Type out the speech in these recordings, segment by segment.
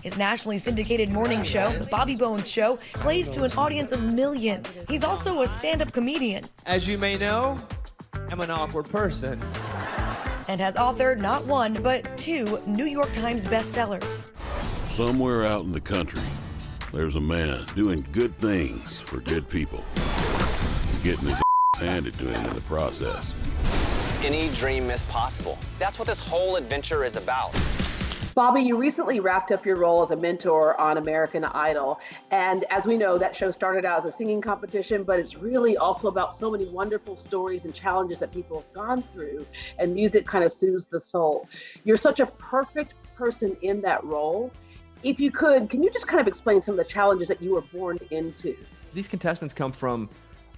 His nationally syndicated morning show, The Bobby Bones Show, plays to an audience of millions. He's also a stand-up comedian. As you may know, I'm an awkward person. And has authored not one, but 2 New York Times bestsellers. Somewhere out in the country, there's a man doing good things for good people, getting his handed to him in the process. Any dream is possible. That's what this whole adventure is about. Bobby, you recently wrapped up your role as a mentor on American Idol. And as we know, that show started out as a singing competition, but it's really also about so many wonderful stories and challenges that people have gone through, and music kind of soothes the soul. You're such a perfect person in that role. If you could, can you just kind of explain some of the challenges that you were born into? These contestants come from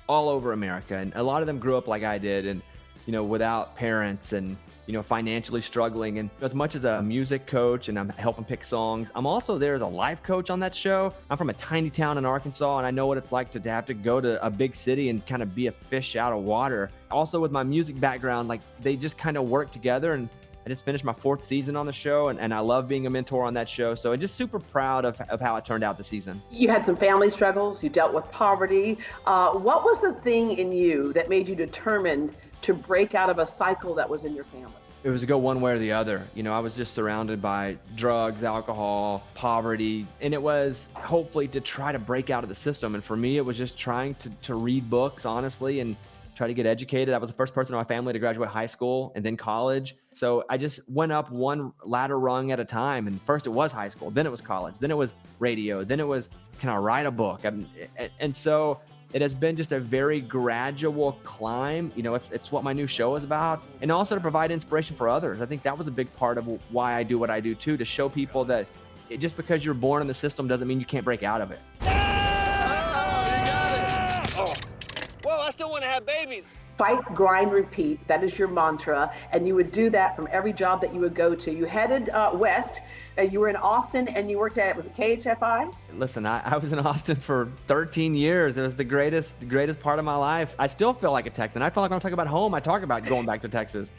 all over America, and a lot of them grew up like I did, and without parents, and financially struggling. And as much as a music coach and I'm helping pick songs, I'm also there as a life coach on that show. I'm from a tiny town in Arkansas, and I know what it's like to have to go to a big city and kind of be a fish out of water. Also with my music background, like they just kind of work together, and I just finished my 4th season on the show, and I love being a mentor on that show. So I'm just super proud of how it turned out this season. You had some family struggles, you dealt with poverty. What was the thing in you that made you determined to break out of a cycle that was in your family? It was to go one way or the other. I was just surrounded by drugs, alcohol, poverty, and it was hopefully to try to break out of the system. And for me, it was just trying to read books, honestly, and try to get educated. I was the first person in my family to graduate high school and then college. So I just went up one ladder rung at a time. And first it was high school, then it was college, then it was radio, then it was, can I write a book? And so it has been just a very gradual climb. It's what my new show is about, and also to provide inspiration for others. I think that was a big part of why I do what I do too, to show people that just because you're born in the system doesn't mean you can't break out of it. Well, I still want to have babies. Fight, grind, repeat. That is your mantra. And you would do that from every job that you would go to. You headed west. You were in Austin, and you worked at, was it KHFI? Listen, I was in Austin for 13 years. It was the greatest part of my life. I still feel like a Texan. I feel like when I talk about home, I talk about going back to Texas.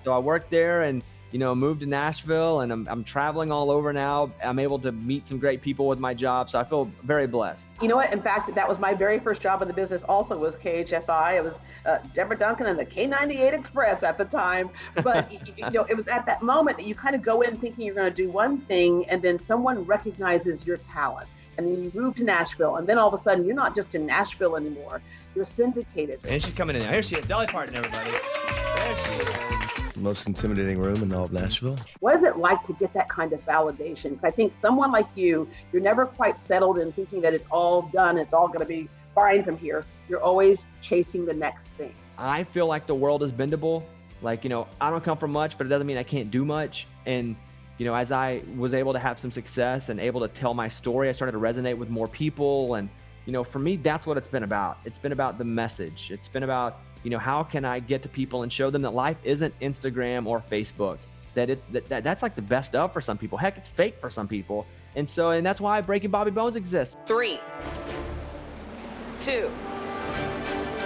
So I worked there, and moved to Nashville, and I'm traveling all over now. I'm able to meet some great people with my job, so I feel very blessed. You know what? In fact, that was my very first job in the business also, was KHFI. It was Deborah Duncan and the K98 Express at the time. But it was at that moment that you kind of go in thinking you're going to do one thing, and then someone recognizes your talent. And then you move to Nashville, and then all of a sudden, you're not just in Nashville anymore. You're syndicated. And she's coming in now. Here she is, Dolly Parton, everybody. There she is. Most intimidating room in all of Nashville. What is it like to get that kind of validation? Because I think someone like you're never quite settled in thinking that it's all done, it's all going to be fine from here. You're always chasing the next thing. I feel like the world is bendable. Like, I don't come from much, but it doesn't mean I can't do much. And, as I was able to have some success and able to tell my story, I started to resonate with more people. And, for me, that's what it's been about. It's been about the message. It's been about, how can I get to people and show them that life isn't Instagram or Facebook, that's like the best of for some people. Heck, it's fake for some people. And that's why Breaking Bobby Bones exists. 3, 2,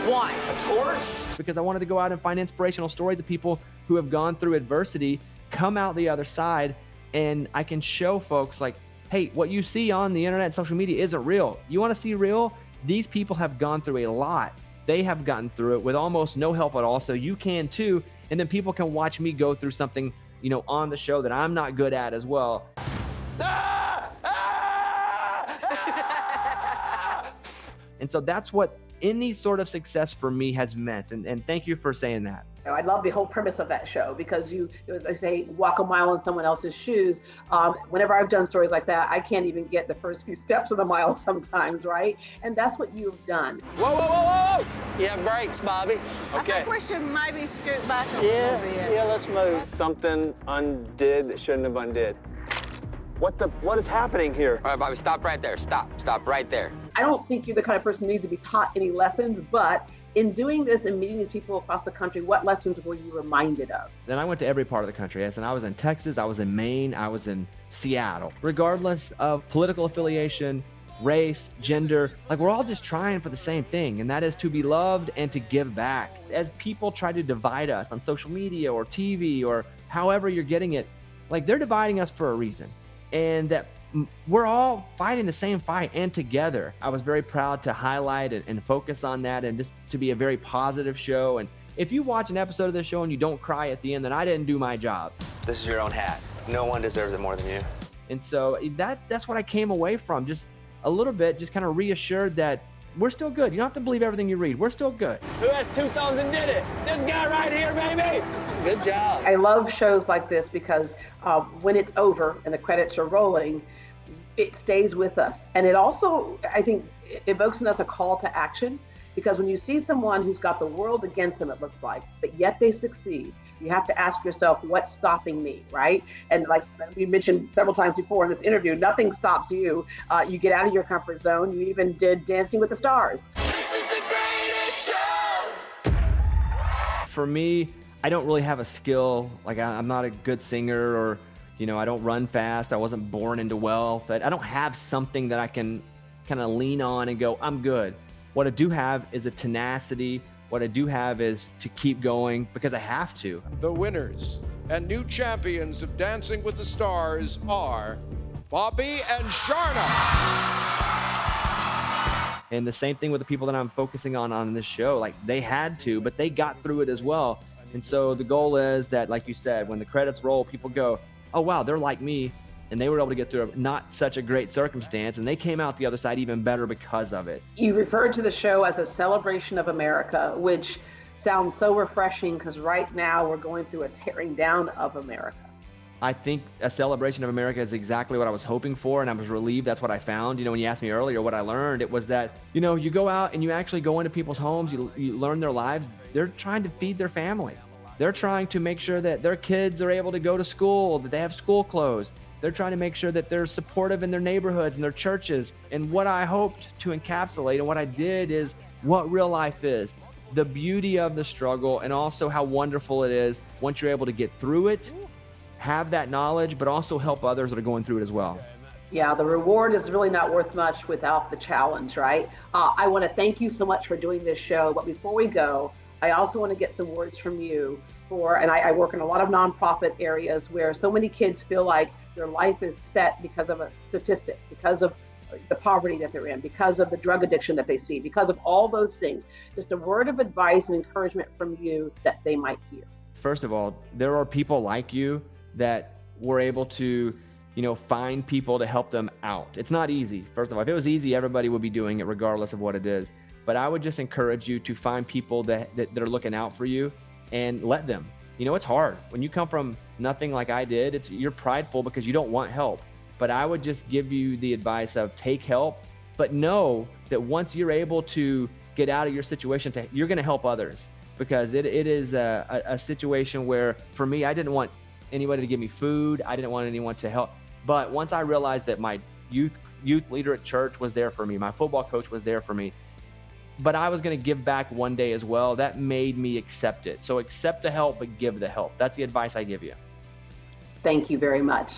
1. A torch? Because I wanted to go out and find inspirational stories of people who have gone through adversity, come out the other side, and I can show folks like, hey, what you see on the internet and social media isn't real. You want to see real? These people have gone through a lot. They have gotten through it with almost no help at all, so you can too. And then people can watch me go through something, on the show that I'm not good at as well. And so that's what any sort of success for me has meant. And thank you for saying that. I love the whole premise of that show, because you, as I say, walk a mile in someone else's shoes. Whenever I've done stories like that, I can't even get the first few steps of the mile sometimes, right? And that's what you've done. Whoa, whoa, whoa, whoa! Yeah, brakes, Bobby. Okay. I think we should maybe scoot back a little bit. Yeah, let's move. Something undid that shouldn't have undid. What is happening here? All right, Bobby, stop right there. Stop right there. I don't think you're the kind of person who needs to be taught any lessons, but in doing this and meeting these people across the country, what lessons were you reminded of? Then I went to every part of the country. And I was in Texas, I was in Maine, I was in Seattle. Regardless of political affiliation, race, gender, like we're all just trying for the same thing, and that is to be loved and to give back. As people try to divide us on social media or TV or however you're getting it, like they're dividing us for a reason. And that we're all fighting the same fight and together. I was very proud to highlight and focus on that, and just to be a very positive show. And if you watch an episode of this show and you don't cry at the end, then I didn't do my job. This is your own hat. No one deserves it more than you. And so that's what I came away from, just a little bit, just kind of reassured that we're still good. You don't have to believe everything you read. We're still good. Who has 2 thumbs and did it? This guy right here, baby. Good job. I love shows like this because when it's over and the credits are rolling, it stays with us. And it also, I think, evokes in us a call to action, because when you see someone who's got the world against them, it looks like, but yet they succeed, you have to ask yourself, what's stopping me, right? And like we mentioned several times before in this interview, nothing stops you. You get out of your comfort zone. You even did Dancing with the Stars. This is the greatest show. For me, I don't really have a skill. Like I'm not a good singer, or, I don't run fast. I wasn't born into wealth. I don't have something that I can kind of lean on and go, I'm good. What I do have is a tenacity. What I do have is to keep going because I have to. The winners and new champions of Dancing with the Stars are Bobby and Sharna. And the same thing with the people that I'm focusing on this show. Like, they had to, but they got through it as well. And so the goal is that, like you said, when the credits roll, people go, oh, wow, they're like me. And they were able to get through not such a great circumstance, and they came out the other side even better because of it. You referred to the show as a celebration of America, which sounds so refreshing because right now we're going through a tearing down of America. I think a celebration of America is exactly what I was hoping for, and I was relieved that's what I found. When you asked me earlier what I learned, it was that, you go out and you actually go into people's homes, you learn their lives. They're trying to feed their family. They're trying to make sure that their kids are able to go to school, that they have school clothes. They're trying to make sure that they're supportive in their neighborhoods and their churches. And what I hoped to encapsulate and what I did is what real life is, the beauty of the struggle, and also how wonderful it is once you're able to get through it, have that knowledge, but also help others that are going through it as well. Yeah, the reward is really not worth much without the challenge, right? I want to thank you so much for doing this show. But before we go, I also want to get some words from you and I work in a lot of nonprofit areas where so many kids feel like their life is set because of a statistic, because of the poverty that they're in, because of the drug addiction that they see, because of all those things. Just a word of advice and encouragement from you that they might hear. First of all, there are people like you that were able to, find people to help them out. It's not easy. First of all, if it was easy, everybody would be doing it regardless of what it is. But I would just encourage you to find people that are looking out for you and let them. It's hard. When you come from nothing like I did, you're prideful because you don't want help. But I would just give you the advice of take help, but know that once you're able to get out of your situation, you're going to help others, because it is a situation where, for me, I didn't want anybody to give me food. I didn't want anyone to help. But once I realized that my youth leader at church was there for me, my football coach was there for me, but I was going to give back one day as well, that made me accept it. So accept the help, but give the help. That's the advice I give you. Thank you very much.